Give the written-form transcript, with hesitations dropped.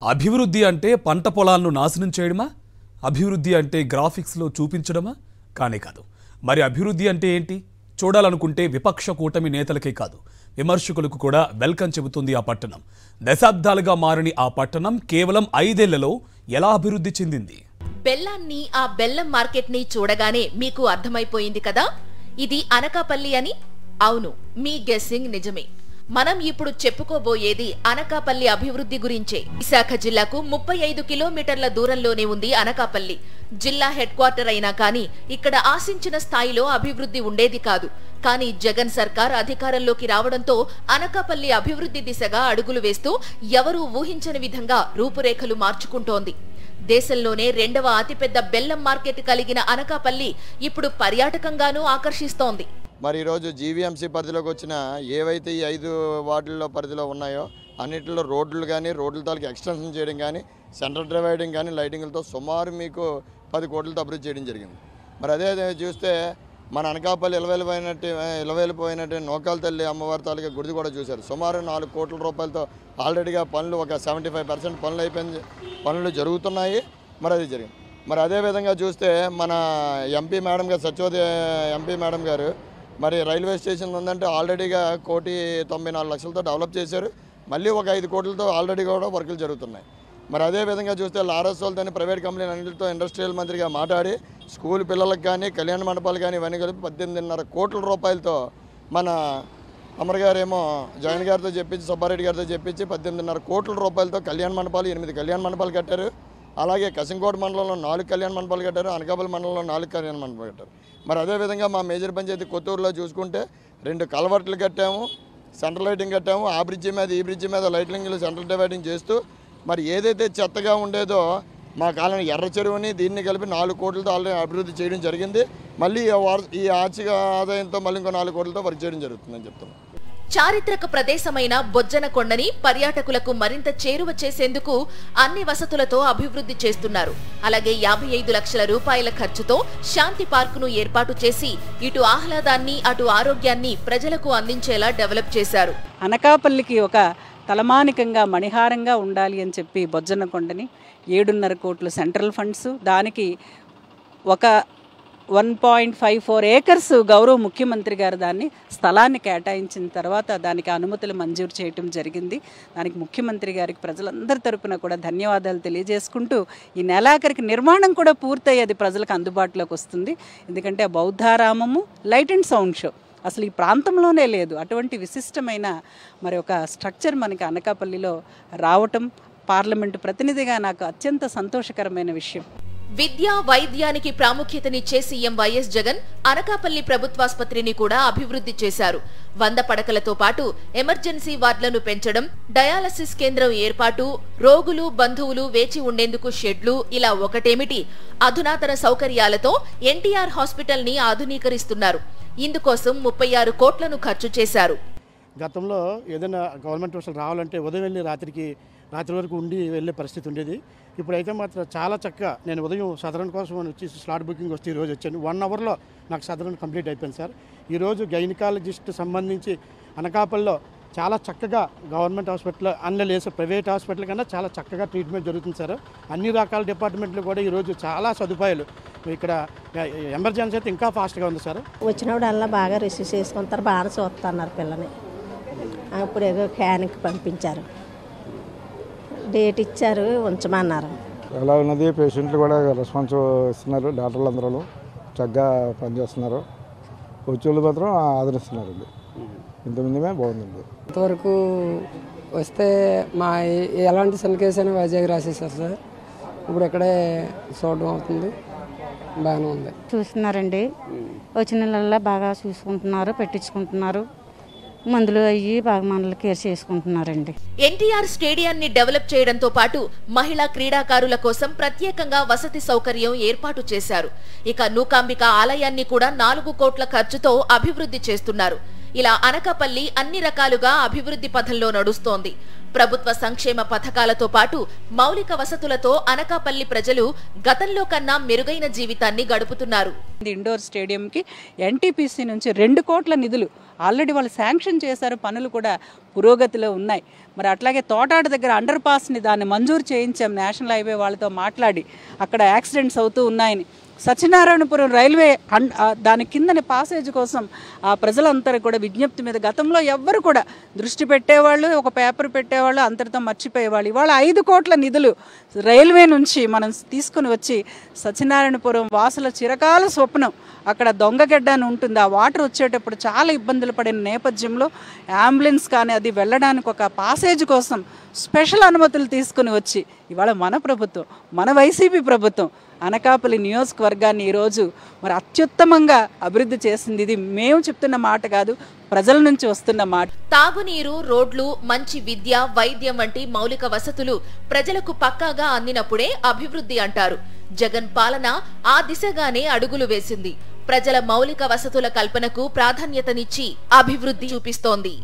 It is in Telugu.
అభివృద్ధి అంటే పంట పొలాలను నాశనం చేయడమా? అభివృద్ధి అంటే గ్రాఫిక్స్లో చూపించడమా? కానే కాదు. మరి అభివృద్ధి అంటే ఏంటి? చూడాలనుకుంటే విపక్ష కూటమి నేతలకే కాదు, విమర్శకులకు కూడా వెల్కమ్ చెబుతుంది ఆ పట్టణం. దశాబ్దాలుగా మారని ఆ పట్టణం కేవలం 5 ఏళ్లలో ఎలా అభివృద్ధి చెందింది? బెల్లాన్ని, ఆ బెల్లం మార్కెట్ ని చూడగానే మీకు అర్థమైపోయింది కదా, ఇది అనకాపల్లి అని. అవును, మీ గెస్సింగ్ నిజమే. మనం ఇప్పుడు చెప్పుకోబోయేది అనకాపల్లి అభివృద్ధి గురించే. విశాఖ జిల్లాకు 35 కిలోమీటర్ల దూరంలోనే ఉంది అనకాపల్లి. జిల్లా హెడ్ క్వార్టర్ అయినా కానీ ఇక్కడ ఆశించిన స్థాయిలో అభివృద్ధి ఉండేది కాదు. కానీ జగన్ సర్కార్ అధికారంలోకి రావడంతో అనకాపల్లి అభివృద్ధి దిశగా అడుగులు వేస్తూ ఎవరూ ఊహించని విధంగా రూపురేఖలు మార్చుకుంటోంది. దేశంలోనే 2వ అతిపెద్ద బెల్లం మార్కెట్ కలిగిన అనకాపల్లి ఇప్పుడు పర్యాటకంగానూ ఆకర్షిస్తోంది. మరి ఈరోజు జీవీఎంసీ పరిధిలోకి వచ్చిన ఏవైతే ఈ 5 వార్డుల్లో పరిధిలో ఉన్నాయో అన్నింటిలో రోడ్లు కానీ, రోడ్ల తాలూకు ఎక్స్టెన్షన్ చేయడం కానీ, సెంటర్ డివైడింగ్ కానీ, లైటింగ్లతో సుమారు మీకు 10 కోట్లతో అభివృద్ధి చేయడం జరిగింది. మరి అదే చూస్తే మన అనకాపల్లి ఇలవేలిపోయినట్టు నోకాల తల్లి అమ్మవారి తాలూకా గుడి కూడా చూశారు. సుమారు 4 కోట్ల రూపాయలతో ఆల్రెడీగా పనులు ఒక 75% పనులు అయిపోయింది, పనులు జరుగుతున్నాయి. మరి అది జరిగింది. మరి అదేవిధంగా చూస్తే మన ఎంపీ మేడం గారు, సత్యవతి ఎంపీ మేడం గారు, మరి రైల్వే స్టేషన్ ఉందంటే ఆల్రెడీగా 1,94,00,000తో డెవలప్ చేశారు. మళ్ళీ ఒక 5 కోట్లతో ఆల్రెడీ కూడా వర్కులు జరుగుతున్నాయి. మరి అదేవిధంగా చూస్తే లారస్వాల్తో ప్రైవేట్ కంపెనీలు అన్నింటితో ఇండస్ట్రియల్ మంత్రిగా మాట్లాడి స్కూల్ పిల్లలకు కానీ, కళ్యాణ మండపాలు కానీ ఇవన్నీ కలిపి 18.5 కోట్ల రూపాయలతో మన అమర్ గారేమో జగన్ గారితో చెప్పించి, సుబ్బారెడ్డి గారితో చెప్పించి 18.5 కోట్ల రూపాయలతో కళ్యాణ మండపాలు 8 కళ్యాణ మండపాలు కట్టారు. అలాగే కసింకోట మండలంలో 4 కళ్యాణ మండపాలు కట్టారు. అనకాపల్లి మండలంలో 4 కళ్యాణ మండపాలు కట్టారు. మరి అదేవిధంగా మా మేజర్ పంచాయతీ కొత్తూరులో చూసుకుంటే 2 కల్వర్ట్లు కట్టాము, సెంట్రల్ లైటింగ్ కట్టాము. ఆ బ్రిడ్జి మీద ఈ బ్రిడ్జి మీద లైటింగ్లు సెంట్రల్ డివైడింగ్ చేస్తూ మరి ఏదైతే చెత్తగా ఉండేదో మా కాలనీ ఎర్ర చెరువుని దీన్ని కలిపి 4 కోట్లతో ఆల్రెడీ అభివృద్ధి చేయడం జరిగింది. మళ్ళీ ఈ ఆర్థిక ఆదాయంతో మళ్ళీ ఇంకో 4 కోట్లతో వర్క్ చేయడం జరుగుతుందని చెప్తున్నాం. చారిత్రక ప్రదేశమైన బొజ్జన కొండని పర్యాటకులకు మరింత చేరువ చేసేందుకు అన్ని వసతులతో అభివృద్ధి చేస్తున్నారు. అలాగే 55 లక్షల రూపాయల ఖర్చుతో శాంతి పార్కును ఏర్పాటు చేసి ఇటు ఆహ్లాదాన్ని, అటు ఆరోగ్యాన్ని ప్రజలకు అందించేలా డెవలప్ చేశారు. అనకాపల్లికి ఒక తలమానికంగా, మణిహారంగా ఉండాలి అని చెప్పి బొజ్జన కొండని 7.5 కోట్లు సెంట్రల్ ఫండ్స్, దానికి ఒక 1.54 ఏకర్స్ గౌరవ ముఖ్యమంత్రి గారు దాన్ని స్థలాన్ని కేటాయించిన తర్వాత దానికి అనుమతులు మంజూరు చేయటం జరిగింది. దానికి ముఖ్యమంత్రి గారికి ప్రజలందరి తరపున కూడా ధన్యవాదాలు తెలియజేసుకుంటూ ఈ నెలాఖరికి నిర్మాణం కూడా పూర్తయి అది ప్రజలకు అందుబాటులోకి వస్తుంది. ఎందుకంటే ఆ బౌద్ధారామము లైట్ అండ్ సౌండ్ షో అసలు ఈ ప్రాంతంలోనే లేదు. అటువంటి విశిష్టమైన మరి ఒక స్ట్రక్చర్ మనకి అనకాపల్లిలో రావటం పార్లమెంటు ప్రతినిధిగా నాకు అత్యంత సంతోషకరమైన విషయం. విద్యా, వైద్యానికి ప్రాముఖ్యతనిచ్చే సీఎం వైఎస్ జగన్ అనకాపల్లి ప్రభుత్వాసుపత్రిని కూడా అభివృద్ధి చేశారు. 100 పడకలతో పాటు ఎమర్జెన్సీ వార్డులను పెంచడం, డయాలసిస్ కేంద్రం ఏర్పాటు, రోగులు, బంధువులు వేచి ఉండేందుకు షెడ్లు, ఇలా ఒకటేమిటి అధునాతన సౌకర్యాలతో ఎన్టీఆర్ హాస్పిటల్ ని ఆధునీకరిస్తున్నారు. ఇందుకోసం 36 కోట్లను ఖర్చు చేశారు. గతంలో ఏదైనా గవర్నమెంట్ హాస్పిటల్ రావాలంటే ఉదయం వెళ్ళి రాత్రి వరకు ఉండి వెళ్ళే పరిస్థితి ఉండేది. ఇప్పుడైతే మాత్రం చాలా చక్కగా, నేను ఉదయం సదరన్ కోసం వచ్చి స్లాట్ బుకింగ్ వస్తే ఈరోజు వచ్చాను. 1 అవర్లో నాకు సదరన్ కంప్లీట్ అయిపోయింది సార్. ఈరోజు గైనకాలజిస్ట్ సంబంధించి అనకాపల్లిలో చాలా చక్కగా గవర్నమెంట్ హాస్పిటల్ అన్నీ ప్రైవేట్ హాస్పిటల్ కన్నా చాలా చక్కగా ట్రీట్మెంట్ జరుగుతుంది సార్. అన్ని రకాల డిపార్ట్మెంట్లు కూడా ఈరోజు చాలా సదుపాయాలు. ఇక్కడ ఎమర్జెన్సీ అయితే ఇంకా ఫాస్ట్గా ఉంది సార్. వచ్చినప్పుడు అలా బాగా రిసీవ్ చేసుకుంటారు, బాగా చూస్తున్నారు పిల్లని. అప్పుడు ఏదో క్యాన్కి పంపించారు, డేట్ ఇచ్చారు, ఉంచమన్నారు. ఎలా ఉన్నది, పేషెంట్లు కూడా రెస్పాన్స్ ఇస్తున్నారు, డాక్టర్లు అందరూ చక్కగా పనిచేస్తున్నారు, వచ్చేళ్ళు మాత్రం ఆదరిస్తున్నారండి. ఇంతమందిమే బాగుందండి. ఇంతవరకు వస్తే మా ఎలాంటి చిన్న కేసు అయినా వైజాగ్ రాసేసారు సార్. ఇప్పుడు ఇక్కడే చూడడం అవుతుంది, బాగానే ఉంది. చూస్తున్నారండి, వచ్చిన నెలల్లో బాగా చూసుకుంటున్నారు, పెట్టించుకుంటున్నారు, మందులు అయ్యి బాగా మనల్ని కేర్ చేసుకుంటున్నారండి. ఎన్టీఆర్ స్టేడియాన్ని డెవలప్ చేయడంతో పాటు మహిళా క్రీడాకారుల కోసం ప్రత్యేకంగా వసతి సౌకర్యం ఏర్పాటు చేశారు. ఇక నూకాంబిక ఆలయాన్ని కూడా 4 కోట్ల ఖర్చుతో అభివృద్ధి చేస్తున్నారు. ఇలా అనకాపల్లి అన్ని రకాలుగా అభివృద్ధి పథంలో నడుస్తోంది. ప్రభుత్వ సంక్షేమ పథకాలతో పాటు మౌలిక వసతులతో అనకాపల్లి ప్రజలు గతంలో కన్నా మెరుగైన జీవితాన్ని గడుపుతున్నారు. ఇండోర్ స్టేడియంకి ఎన్టీపీసీ నుంచి 2 కోట్ల నిధులు ఆల్రెడీ వాళ్ళు శాంక్షన్ చేశారు. పనులు కూడా పురోగతిలో ఉన్నాయి. మరి అట్లాగే తోటాడ దగ్గర అండర్ పాస్ని దాన్ని మంజూరు చేయించాం నేషనల్ హైవే వాళ్ళతో మాట్లాడి. అక్కడ యాక్సిడెంట్స్ అవుతూ ఉన్నాయని. సత్యనారాయణపురం రైల్వే దాని కిందని పాసేజ్ కోసం ఆ ప్రజలందరూ కూడా విజ్ఞప్తి మీద గతంలో ఎవ్వరు కూడా దృష్టి పెట్టేవాళ్ళు, ఒక పేపర్ పెట్టేవాళ్ళు, అంతటితో మర్చిపోయేవాళ్ళు. ఇవాళ 5 కోట్ల నిధులు రైల్వే నుంచి మనం తీసుకుని వచ్చి సత్యనారాయణపురం వాసుల చిరకాల స్వప్నం అక్కడ దొంగగడ్డ అని ఉంటుంది. ఆ వాటర్ వచ్చేటప్పుడు చాలా ఇబ్బందులు పడిన నేపథ్యంలో అంబులెన్స్ కానీ అది వెళ్ళడానికి ఒక పాసేజ్ కోసం స్పెషల్ అనుమతులు తీసుకుని వచ్చి ఇవాళ మన ప్రభుత్వం, మన వైసీపీ ప్రభుత్వం అనకాపల్లి నియోజకవర్గాన్ని ఈరోజు మరి అత్యుత్తమంగా అభివృద్ధి చేసింది. ఇది మేము చెప్తున్న మాట కాదు, ప్రజల నుంచి వస్తున్న మాట. తాగునీరు, రోడ్లు, మంచి విద్య, వైద్యం వంటి మౌలిక వసతులు ప్రజలకు పక్కాగా అందినప్పుడే అభివృద్ధి అంటారు. జగన్ పాలన ఆ దిశగానే అడుగులు వేసింది. ప్రజల మౌలిక వసతుల కల్పనకు ప్రాధాన్యతనిచ్చి అభివృద్ధి చూపిస్తోంది.